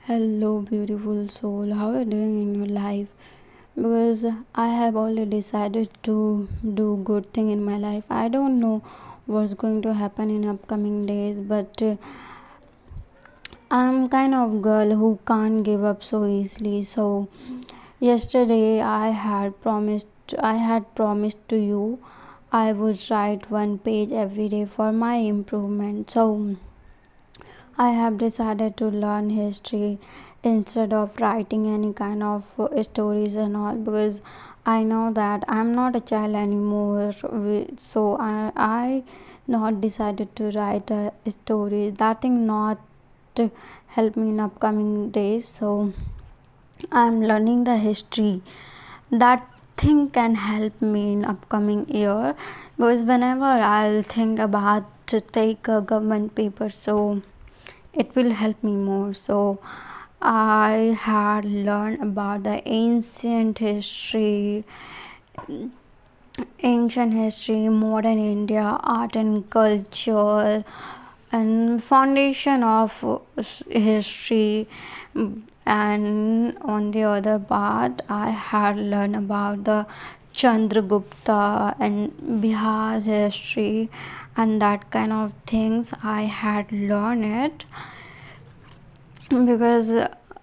Hello, beautiful soul. How are you doing in your life? Because I have already decided to do good thing in my life. I don't know what's going to happen in upcoming days, but I'm kind of girl who can't give up so easily. So yesterday I had promised to you I would write one page every day for my improvement. So I have decided to learn history instead of writing any kind of stories and all, because I know that I'm not a child anymore. So I not decided to write a story. That thing not to help me in upcoming days. So I'm learning the history. That thing can help me in upcoming year, because whenever I'll think about to take a government paper, so it will help me more. So I had learned about the ancient history, modern India, art and culture, and foundation of history. And on the other part, I had learned about the Chandragupta and Bihar's history and that kind of things. I had learned it because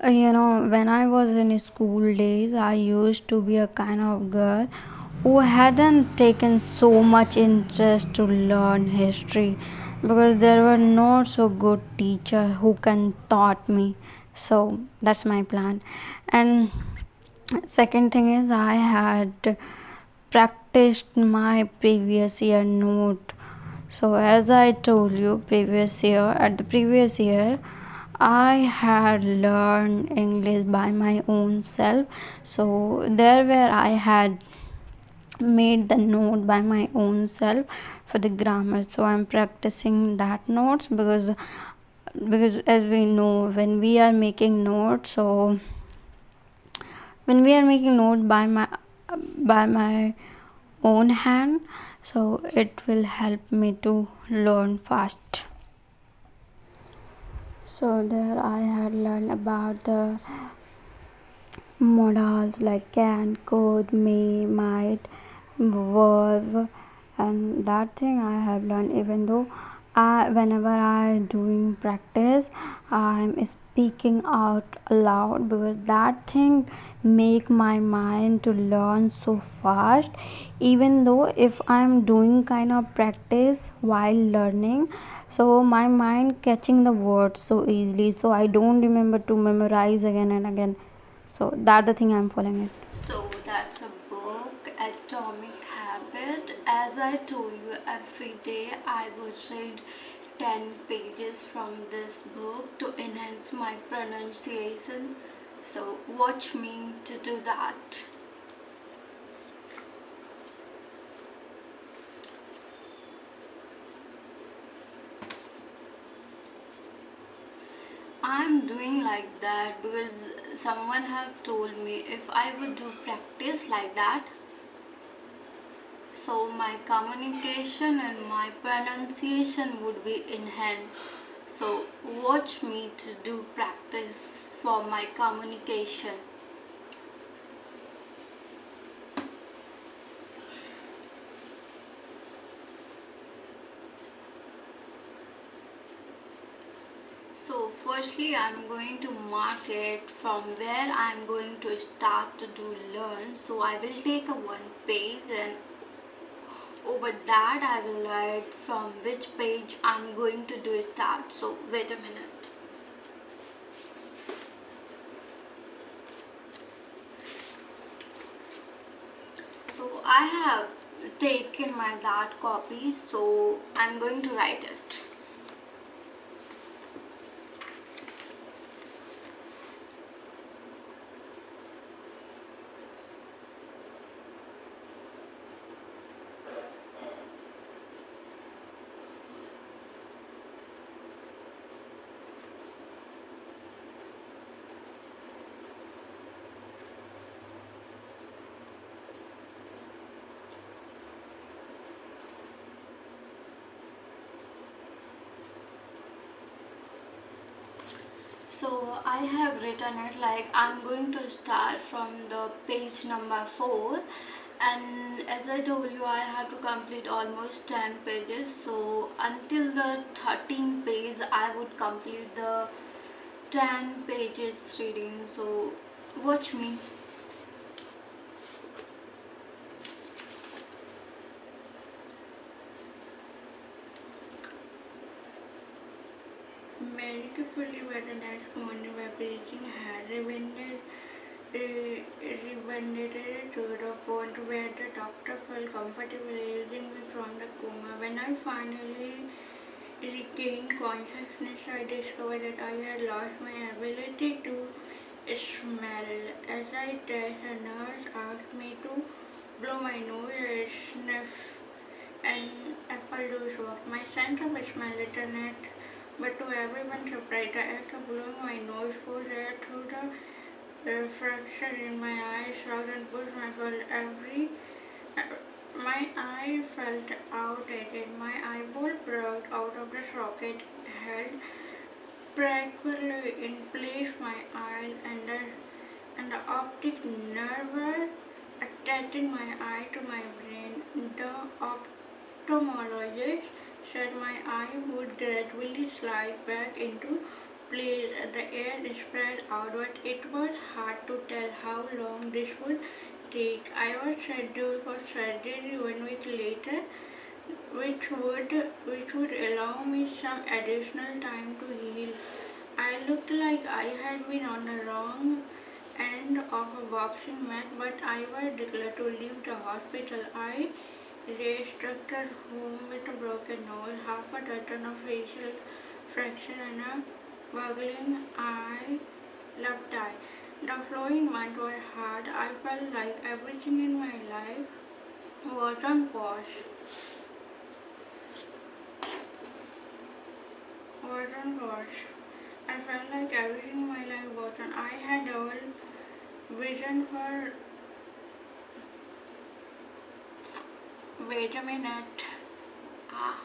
when I was in school days, I used to be a kind of girl who hadn't taken so much interest to learn history, because there were not so good teacher who can taught me. So that's my plan. And second thing is, I had practiced my previous year note. So as I told you, previous year I had learned English by my own self. So there where I had made the note by my own self for the grammar. So I'm practicing that notes, because as we know, when we are making note by my own hand, so it will help me to learn fast. So there I had learned about the modals like can, could, may, might, verb, and that thing I have learned. Even though whenever I doing practice, I'm speaking out loud, because that thing make my mind to learn so fast. Even though if I'm doing kind of practice while learning, so my mind catching the words so easily, so I don't remember to memorize again and again. So that's the thing I'm following it. So that's a book, Atomic Habit. As I told you, every day I would read 10 pages from this book to enhance my pronunciation. So watch me to do that. I'm doing like that because someone have told me if I would do practice like that, so my communication and my pronunciation would be enhanced. So watch me to do practice for my communication. So firstly, I'm going to mark it from where I'm going to start to do learn. So I will take a one page, and over that I will write from which page I'm going to do start. So wait a minute. So I have taken my that copy, so I'm going to write it. So I have written it like I'm going to start from the page number 4, and as I told you, I have to complete almost 10 pages. So until the 13th page, I would complete the 10 pages reading. So watch me. Mercifully, where the next morning by preaching had revented to the point where the doctor felt comfortable releasing me from the coma. When I finally regained consciousness, I discovered that I had lost my ability to smell. As I test, a nurse asked me to blow my nose, sniff, and apple juice was my sense of smell returned, but to everyone's surprise, the act of blowing my nose forced air through the fracture in my eyes, shocked and pushed my felt every my eye felt outdated. My eyeball broke out of the socket, held precariously in place my eye and the optic nerve attaching my eye to my brain. The ophthalmologist said my eye would gradually slide back into place as the air spread outward. It was hard to tell how long this would take. I was scheduled for surgery 1 week later, which would allow me some additional time to heal. I looked like I had been on the wrong end of a boxing match, but I was declared to leave the hospital. I restructured home with a broken nose, half a dozen of facial fracture, and a buggling eye left eye. The following months were hard. I felt like everything in my life was on pause. Was on pause. I felt like everything in my life was on. I had double vision for. Wait a minute. Ah.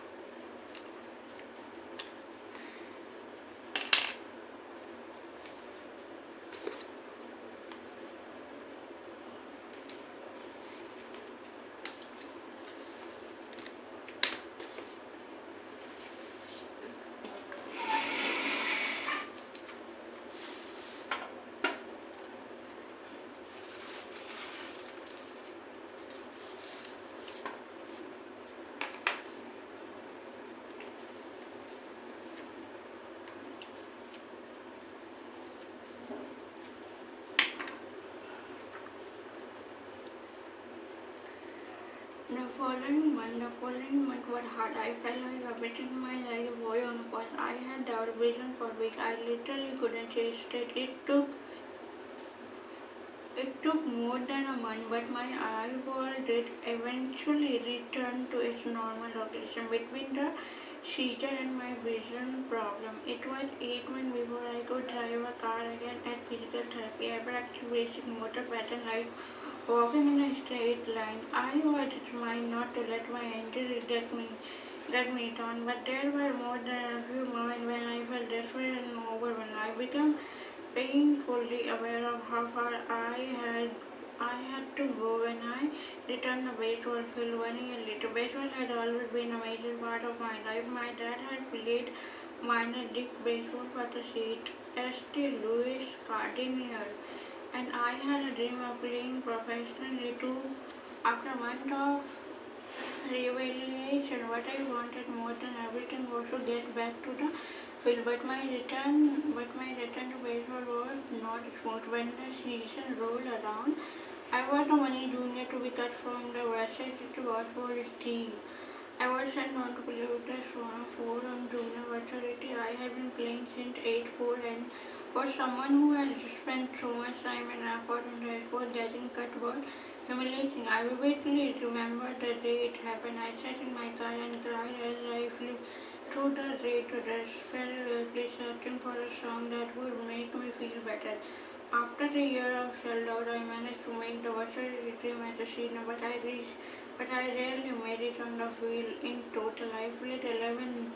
The following month was hard. I felt like everything in my life was on pause. I had doubt vision for weeks. I literally couldn't stay straight. It took more than a month, but my eyeball did eventually return to its normal location. Between the seizure and my vision problem, it was 8 months before I could drive a car again at physical therapy. I practiced basic motor pattern like walking in a straight line. I was determined not to let my injury get me down, but there were more than a few moments when I felt desperate and overwhelmed. I became painfully aware of how far I had to go when I returned the baseball field 1 year later. Baseball had always been a major part of my life. My dad had played minor league baseball for the St. Louis Cardinals, and I had a dream of playing professionally too. After months of revelation, what I wanted more than everything was to get back to the field. But my return to baseball was not smooth. When the season rolled around, I was the only junior to be cut from the varsity baseball team. I was sent on to play with the Sona 4 on junior varsity. I had been playing since 8-4, and for someone who had spent so much time and effort in the sport, getting cut was humiliating. I vividly remember the day it happened. I sat in my car and cried as I flew through the radio, desperately searching for a song that would make me feel better. After a year of self-doubt, I managed to make the varsity team as a senior, but I rarely made it on the field in total. I played 11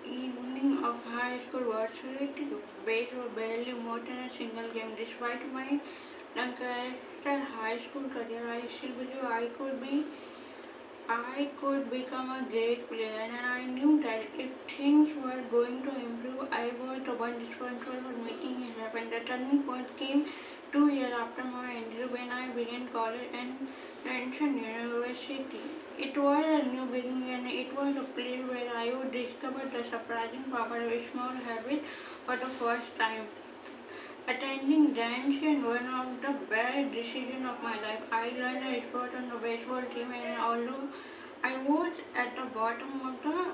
evening of high school varsity baseball barely more than a single game. Despite my lackluster high school career, I still believe I could become a great player, and I knew that if things were going to improve, I was the one responsible for making it happen. The turning point came 2 years after my injury when I began college and Princeton University. It was a new beginning, and it was a place where I would discover the surprising power of a small habit for the first time. Attending dance is one of the best decisions of my life. I learned a sport on the baseball team, and although I was at the bottom of the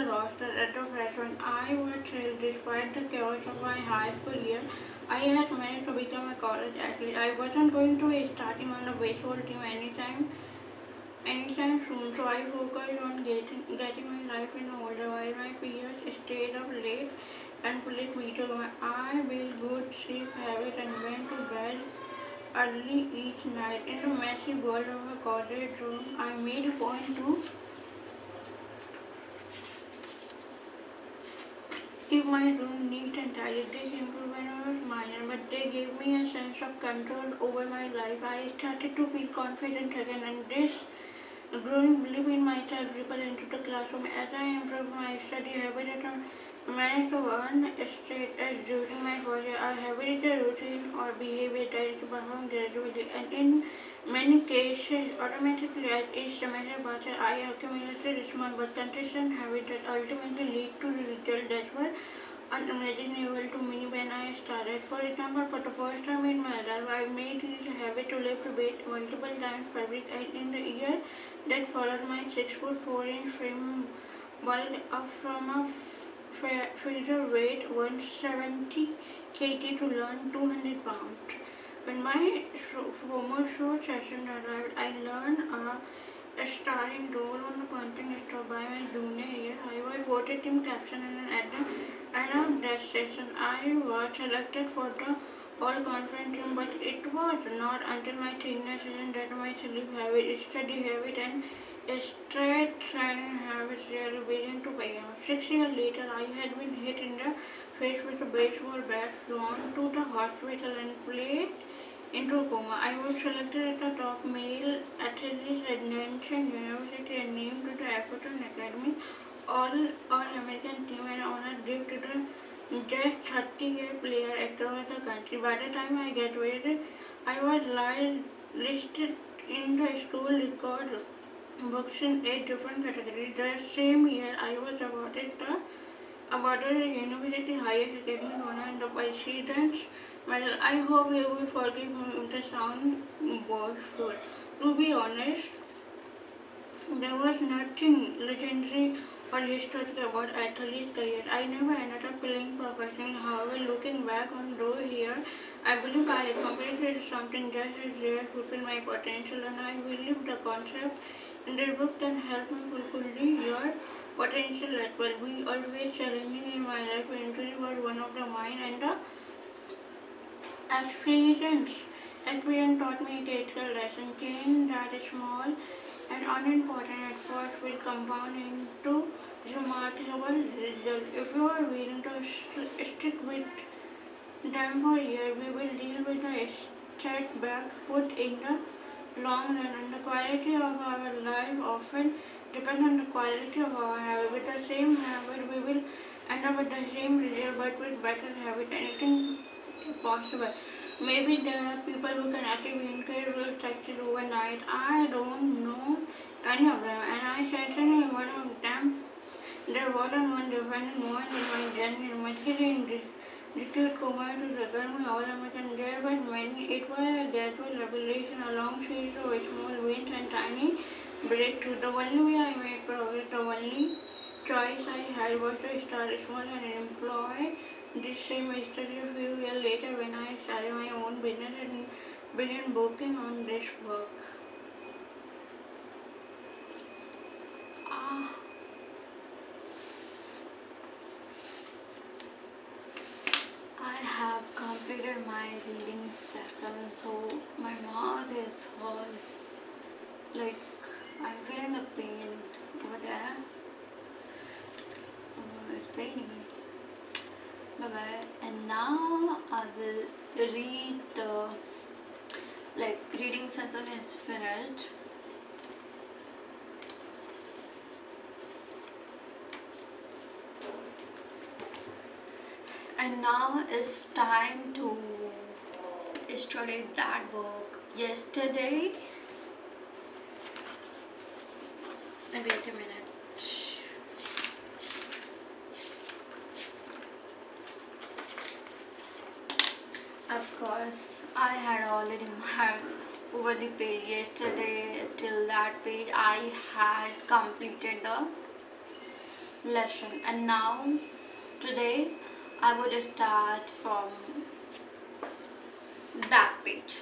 roster at the freshman, I was thrilled despite the chaos of my high school year. I had managed to become a college athlete. I wasn't going to be starting on the baseball team anytime soon, so I focused on getting my life in order while my peers stayed up late and played video games. I built good sleep habits and went to bed early each night. In the messy world of a college room, I made a point to keep my room neat and tidy. This improvement was minor, but they gave me a sense of control over my life. I started to feel confident again, and this growing belief in myself rippled into the classroom. As I improved my study habit and managed to earn status during my first year, I habituated a routine or behavior that is performed gradually, and in many cases automatically. As each semester passed, I accumulated small but consistent habits that ultimately lead to the result that were unimaginable to me when I started. For example, for the first time in my life, I made it a habit to lift weights multiple times per week, and in the year that followed, my 6 foot 4 inch frame bulked up from a freezer weight 170 kg to learn 200 pounds. When my former show session arrived, I learned a starring role on the content store by my junior year. I was voted team captain, and at the end of that session, I was selected for the all conference team. But it was not until my senior season that my sleep habit, study habit, and straight training habits really began to pay off. 6 years later, I had been hit in the face with a baseball bat, flown to the hospital, and played into a coma. I was selected as the top male athlete at Princeton University and named to the African Academy All-American team, and honored gift to the just 30-year player across the country. By the time I graduated, I was listed in the school record books in 8 different categories. The same year, I was awarded the university highest academic honor and the President's Medal. I hope you will forgive me if the sound boastful. To be honest, there was nothing legendary or historic about athlete's career. I never ended up playing professionally. However, looking back on those years, I believe I accomplished something just as rare, fulfill my potential, and I believe the concept in this book can help me fulfill your potential as well. Be always challenging in my life. Injury was one of the mine, and the experience experience taught me a critical lesson. Change that is small and unimportant at first will compound into remarkable results. If you are willing to stick with them for a year, we will deal with the setback put in the long run, and the quality of our life often depends on the quality of our habit. With the same habit, we will end up with the same result, but with better habit. Anything possible. Maybe there are people who can achieve incredible success overnight. I don't know any of them, and I certainly one of them. There wasn't one defining moment in my journey. Muscular in Neetu Kumar to second All-American. There were many. It was a gradual revelation, a long series of small wins and tiny breakthroughs. The only way I made progress, the only choice I had was to start small and employ this same study a few years later when I started my own business and began working on this work. Ah, I have completed my reading session, so my mouth is all like I'm feeling the pain over there. painting. Bye bye. And now I will read the reading session is finished. And now it's time to study that book. Yesterday, wait a minute. Of course, I had already marked over the page yesterday. Till that page, I had completed the lesson, and now today I would start from that page.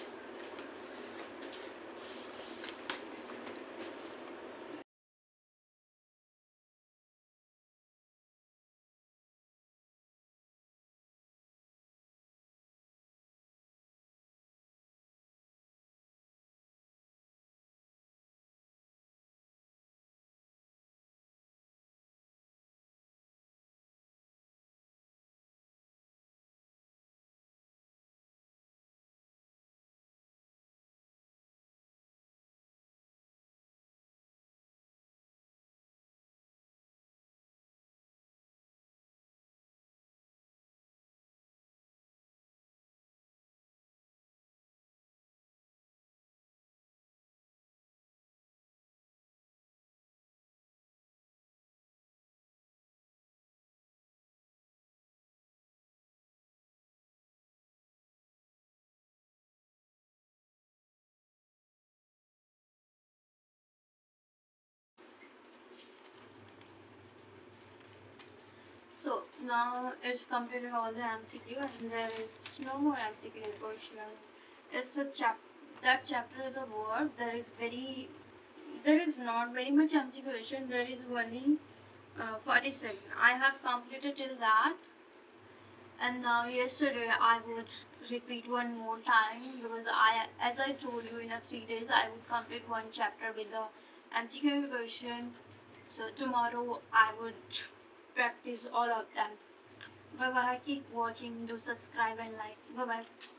So now it's completed all the MCQ and there is no more MCQ question. It's a that chapter is a word. There is not very much MCQ question. There is only 47. I have completed till that, and now yesterday I would repeat one more time because as I told you, in a 3 days I would complete one chapter with the MCQ question. So tomorrow I would practice all of them. Bye bye. Keep watching. Do subscribe and like. Bye bye.